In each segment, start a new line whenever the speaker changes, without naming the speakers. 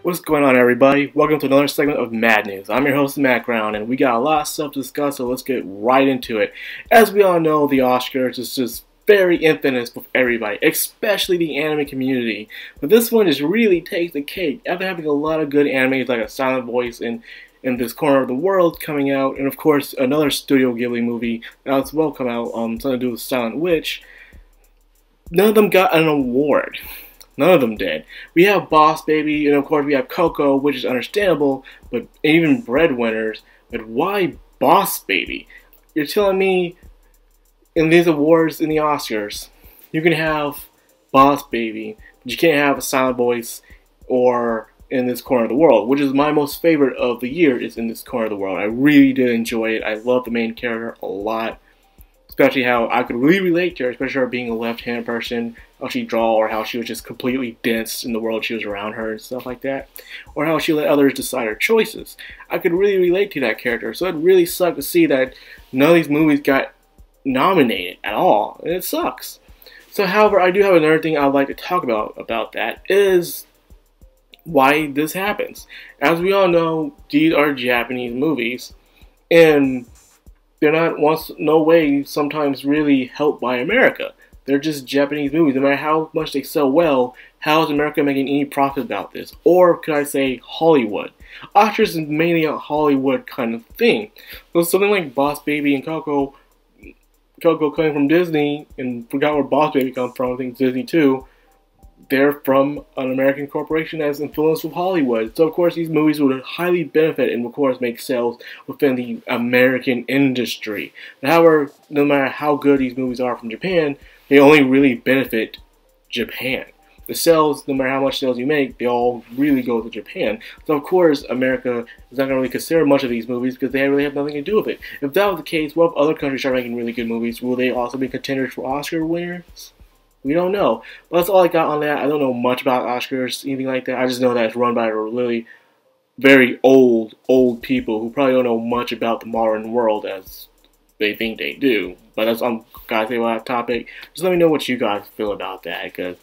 What's going on, everybody? Welcome to another segment of Mad News. I'm your host, Madcrownxox, and we got a lot of stuff to discuss, so let's get right into it. As we all know, the Oscars is just very infamous with everybody, especially the anime community. But this one just really takes the cake. After having a lot of good animes like A Silent Voice in this corner of the world coming out, and of course another Studio Ghibli movie that as well come out, something to do with Silent Witch, none of them got an award. None of them did. We have Boss Baby, and of course we have Coco, which is understandable, but even breadwinners. But why Boss Baby? You're telling me in these awards, in the Oscars, you can have Boss Baby, but you can't have A Silent Voice or In This Corner of the World, which is my most favorite of the year, is In This Corner of the World. I really did enjoy it. I love the main character a lot. Especially how I could really relate to her, especially her being a left-handed person, how she draw, or how she was just completely dense in the world she was around her and stuff like that. Or how she let others decide her choices. I could really relate to that character, so it really sucked to see that none of these movies got nominated at all, and it sucks. So however, I do have another thing I'd like to talk about that, is why this happens. As we all know, these are Japanese movies, and they're not no way sometimes really helped by America. They're just Japanese movies. No matter how much they sell well, how is America making any profit about this? Or could I say Hollywood? Oscars is mainly a Hollywood kind of thing. So something like Boss Baby and Coco coming from Disney, and forgot where Boss Baby comes from, I think Disney too. They're from an American corporation that's influenced with Hollywood. So of course these movies would highly benefit and of course make sales within the American industry. However, no matter how good these movies are from Japan, they only really benefit Japan. The sales, no matter how much sales you make, they all really go to Japan. So of course America is not going to really consider much of these movies because they really have nothing to do with it. If that was the case, what if other countries start making really good movies? Will they also be contenders for Oscar winners? We don't know. But that's all I got on that. I don't know much about Oscars, anything like that. I just know that it's run by really very old people who probably don't know much about the modern world as they think they do. But that's all I'm going to say about that topic. Just let me know what you guys feel about that. Because,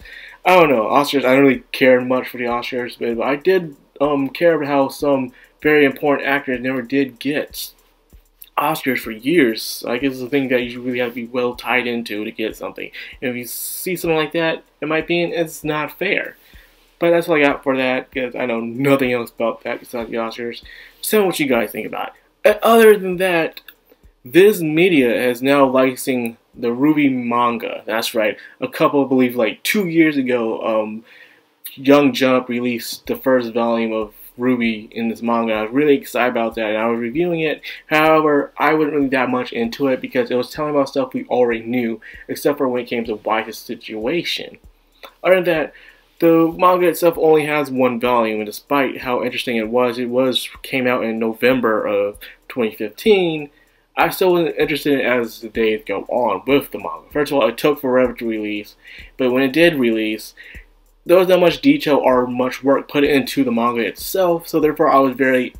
I don't know, Oscars, I don't really care much for the Oscars. But I did care about how some very important actors never did get Oscars for years. I guess it's a thing that you really have to be well tied into to get something. And if you see something like that, in my opinion, it's not fair. But that's all I got for that, because I know nothing else about that besides the Oscars. Just tell me what you guys think about it. Other than that, VIZ Media is now licensing the RWBY manga. That's right. A couple, I believe, like 2 years ago, Young Jump released the first volume of RWBY in this manga. I was really excited about that, and I was reviewing it. However, I wasn't really that much into it because it was telling about stuff we already knew, except for when it came to Wise's situation. Other than that, the manga itself only has one volume, and despite how interesting it came out in November of 2015. I still wasn't interested as the days go on with the manga. First of all, it took forever to release, but when it did release, there was not much detail or much work put into the manga itself, so therefore I was very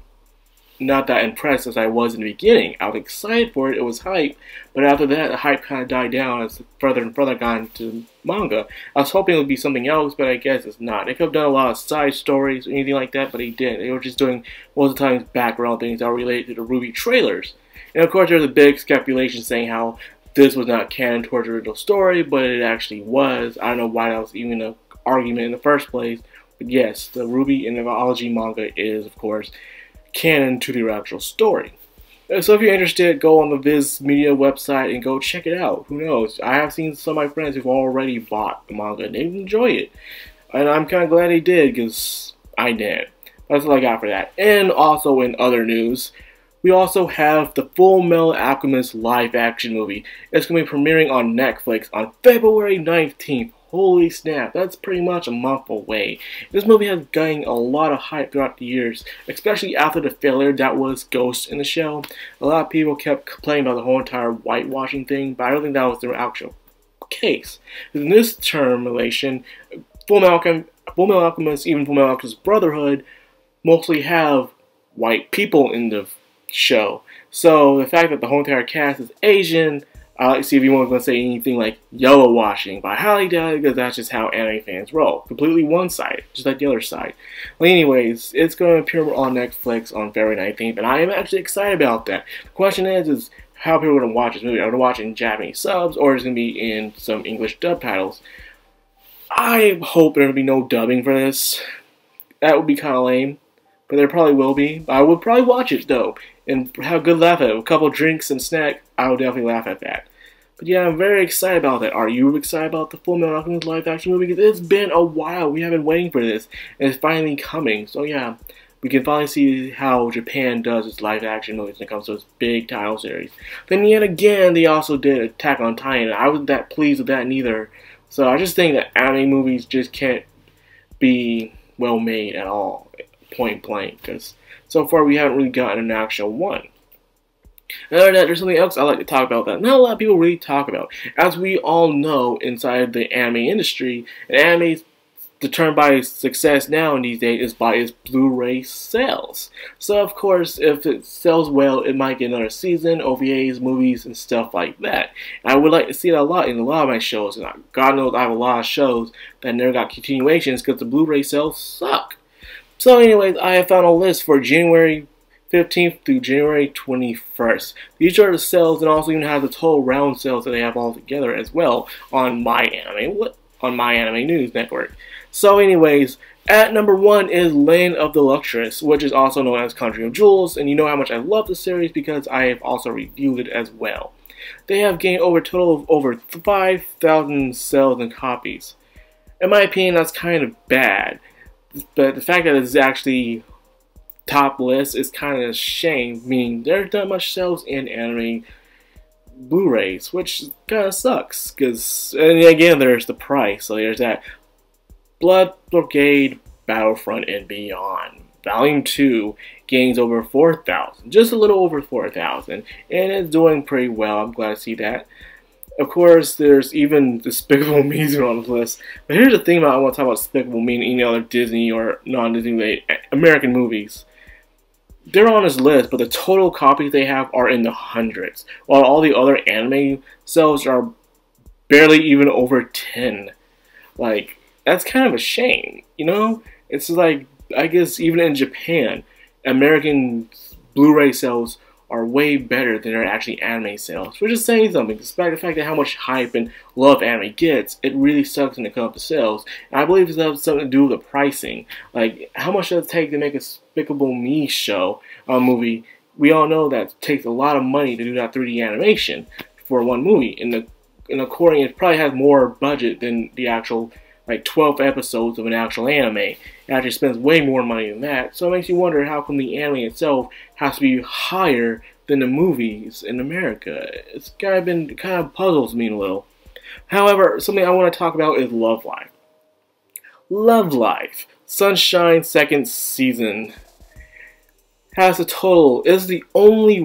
not that impressed as I was in the beginning. I was excited for it, it was hype, but after that, the hype kind of died down as further and further got into manga. I was hoping it would be something else, but I guess it's not. They could have done a lot of side stories or anything like that, but they didn't. They were just doing most of the time background things that were related to the RWBY trailers. And of course, there's a big speculation saying how this was not canon towards the original story, but it actually was. I don't know why that was even a argument in the first place, but yes, the RWBY Anthology manga is, of course, canon to the actual story. So if you're interested, go on the VIZ Media website and go check it out. Who knows? I have seen some of my friends who've already bought the manga and they enjoy it, and I'm kind of glad they did because I did. That's all I got for that. And also in other news, we also have the Full Metal Alchemist live-action movie. It's going to be premiering on Netflix on February 19th. Holy snap, that's pretty much a month away. This movie has gotten a lot of hype throughout the years, especially after the failure that was Ghost in the Shell. A lot of people kept complaining about the whole entire whitewashing thing, but I don't think that was the actual case. In this term relation, Full Metal Alchemist, even Full Metal Alchemist Brotherhood, mostly have white people in the show. So the fact that the whole entire cast is Asian, I like to see if anyone's going to say anything like yellow washing, but I highly doubt it because that's just how anime fans roll. Completely one-sided, just like the other side. Well, anyways, it's going to appear on Netflix on February 19th, and I am actually excited about that. The question is how people are going to watch this movie. Are they going to watch it in Japanese subs, or is it going to be in some English dub titles? I hope there will be no dubbing for this. That would be kind of lame, but there probably will be. I would probably watch it, though, and have a good laugh at it. With a couple drinks and snack, I would definitely laugh at that. But yeah, I'm very excited about that. Are you excited about the Fullmetal Alchemist live-action movie? Because it's been a while. We have been waiting for this, and it's finally coming. So yeah, we can finally see how Japan does its live-action movies when it comes to its big title series. Then yet again, they also did Attack on Titan. I wasn't that pleased with that neither. So I just think that anime movies just can't be well made at all, point blank. Because so far we haven't really gotten an actual one. Other than that, there's something else I like to talk about that not a lot of people really talk about. As we all know, inside the anime industry, anime's determined by its success now in these days is by its Blu-ray sales. So of course, if it sells well, it might get another season, OVAs, movies, and stuff like that. And I would like to see that a lot in a lot of my shows. And God knows I have a lot of shows that never got continuations because the Blu-ray sales suck. So anyways, I have found a list for January 15th through January 21st. These are the sales, and also even have the total round sales that they have all together as well on My Anime News Network. So anyways, at number 1 is Land of the Luxurious, which is also known as Country of Jewels, and you know how much I love the series because I have also reviewed it as well. They have gained over a total of over 5,000 sales and copies. In my opinion, that's kind of bad, but the fact that it's actually top list is kind of a shame, meaning there's not much sales in anime Blu-rays, which kind of sucks, because, and again, there's the price, so there's that. Blood Brigade, Battlefront, and Beyond. Volume 2 gains over 4,000, just a little over 4,000, and it's doing pretty well. I'm glad to see that. Of course, there's even Despicable Me's on the list. But here's the thing about I want to talk about Despicable Me and any other Disney or non-Disney American movies. They're on this list, but the total copies they have are in the hundreds, while all the other anime sales are barely even over 10. Like, that's kind of a shame, you know? It's like, I guess even in Japan, American Blu-ray sales are way better than their actually anime sales, which is saying something. Despite the fact that how much hype and love anime gets, it really sucks when it comes to sales. And I believe it has something to do with the pricing. Like, how much does it take to make a Despicable Me show, movie? We all know that takes a lot of money to do that 3D animation for one movie. And according, it probably has more budget than the actual, like, 12 episodes of an actual anime. It actually spends way more money than that. So it makes you wonder how come the anime itself has to be higher than the movies in America. It's kind of puzzles me a little. However, something I want to talk about is Love Live. Love Live, Sunshine second season, has a total, is the only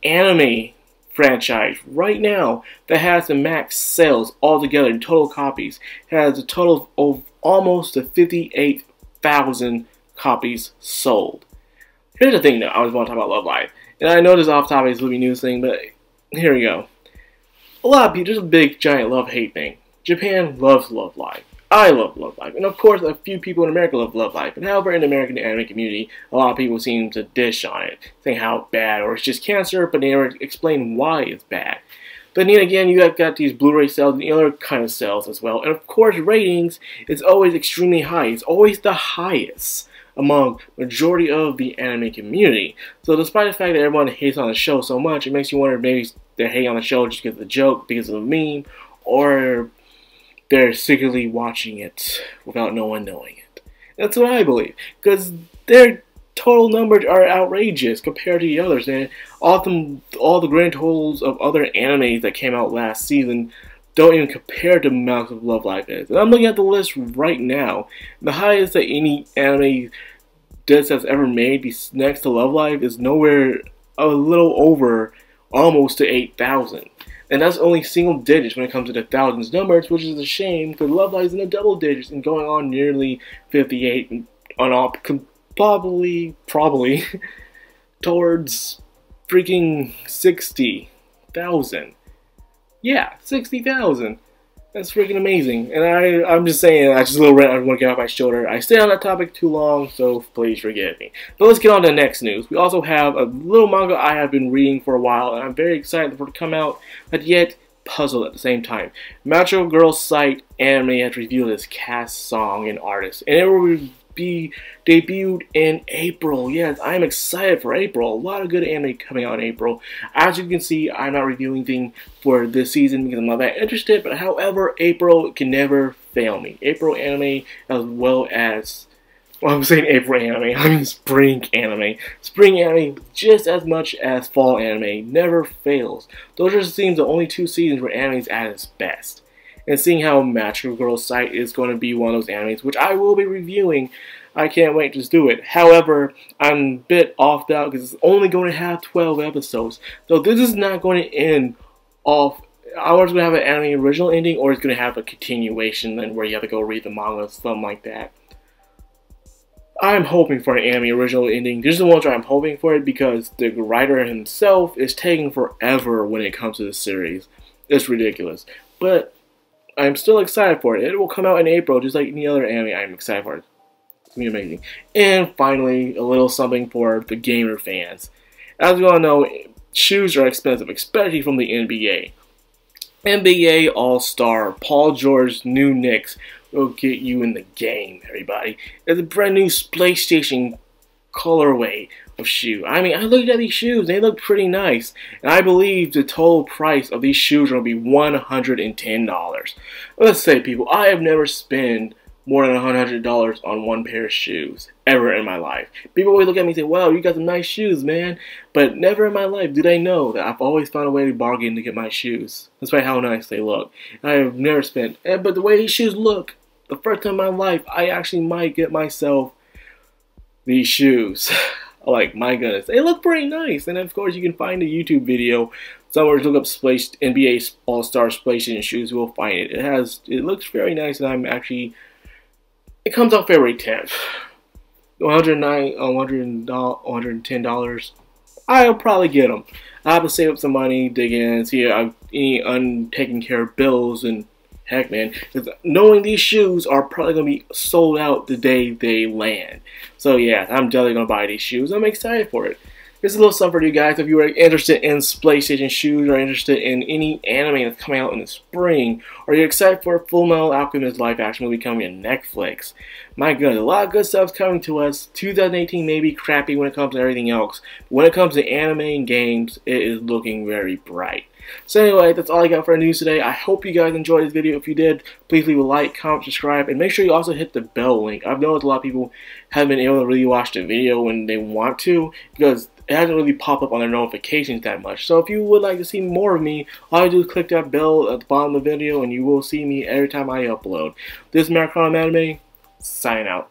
anime franchise right now that has the max sales altogether in total copies. It has a total of almost 58,000 copies sold. Here's the thing though, I always want to talk about Love Live. And I know this off topic is a movie news thing, but here we go. A lot of people, there's a big giant love-hate thing. Japan loves Love Live. I love Love Live. And of course, a few people in America love Love Live. And however, in the American anime community, a lot of people seem to dish on it, saying how bad, or it's just cancer, but they never explain why it's bad. But then again, you have got these Blu-ray sales and the other kind of sales as well. And of course, ratings is always extremely high. It's always the highest among majority of the anime community. So despite the fact that everyone hates on the show so much, it makes you wonder if maybe they're hating on the show just because of the joke, because of the meme, or they're secretly watching it without no one knowing it. That's what I believe, because their total numbers are outrageous compared to the others, and all the grand totals of other animes that came out last season don't even compare to the amounts of Love Live is. And I'm looking at the list right now. The highest that any anime disc has ever made next to Love Live is nowhere a little over almost to 8,000. And that's only single digits when it comes to the thousands numbers, which is a shame because Love Live is in the double digits and going on nearly 58 and on up, probably towards freaking 60 60,000. Yeah, 60,000. That's freaking amazing. And I'm just saying, that's just a little rant I want to get off my shoulder. I stayed on that topic too long, so please forgive me. But let's get on to the next news. We also have a little manga I have been reading for a while, and I'm very excited for it to come out, but yet puzzled at the same time. Madcrownxox site Anime has revealed its cast, song, and artist, and it will be debuted in April. Yes, I'm excited for April. A lot of good anime coming out in April. As you can see, I'm not reviewing anything for this season because I'm not that interested, but however, April can never fail me. April anime as well as, well, I'm saying April anime, I mean spring anime. Spring anime just as much as fall anime never fails. Those are seems the only two seasons where anime is at its best. And seeing how Madcrownxox site is going to be one of those animes, which I will be reviewing, I can't wait to do it. However, I'm a bit off that because it's only going to have 12 episodes. So this is not going to end off. Either it's going to have an anime original ending, or it's going to have a continuation and where you have to go read the manga, something like that. I'm hoping for an anime original ending. This is the one where I'm hoping for it because the writer himself is taking forever when it comes to the series. It's ridiculous. But I'm still excited for it. It will come out in April, just like any other anime. I'm excited for it. It's going to be amazing. And finally, a little something for the gamer fans. As we all know, shoes are expensive, especially from the NBA. NBA All-Star Paul George's new Knicks will get you in the game, everybody. It's a brand new PlayStation colorway of shoe. I mean, I looked at these shoes, they look pretty nice, and I believe the total price of these shoes will be $110. Let's say, people, I have never spent more than $100 on one pair of shoes ever in my life. People always look at me and say, wow, you got some nice shoes, man. But never in my life do they know that I've always found a way to bargain to get my shoes, despite how nice they look. I have never spent, but the way these shoes look, the first time in my life, I actually might get myself these shoes. Like, my goodness, they look pretty nice. And of course, you can find a YouTube video somewhere. Look up NBA All-Star PlayStation shoes. You will find it. It looks very nice, and I'm actually. It comes out February 10th. $110. I'll probably get them. I have to save up some money, dig in, see any untaken care of bills, and heck, man, knowing these shoes are probably going to be sold out the day they land. So yeah, I'm definitely going to buy these shoes. I'm excited for it. Here's a little something for you guys. If you are interested in PlayStation shoes, or interested in any anime that's coming out in the spring, or you're excited for Fullmetal Alchemist live action movie coming to Netflix, my goodness, a lot of good stuff's coming to us. 2018 may be crappy when it comes to everything else, but when it comes to anime and games, it is looking very bright. So anyway, that's all I got for the news today. I hope you guys enjoyed this video. If you did, please leave a like, comment, subscribe, and make sure you also hit the bell link. I've noticed a lot of people haven't been able to really watch the video when they want to, because it hasn't really popped up on their notifications that much. So if you would like to see more of me, all you do is click that bell at the bottom of the video, and you will see me every time I upload. This is Madime, sign out.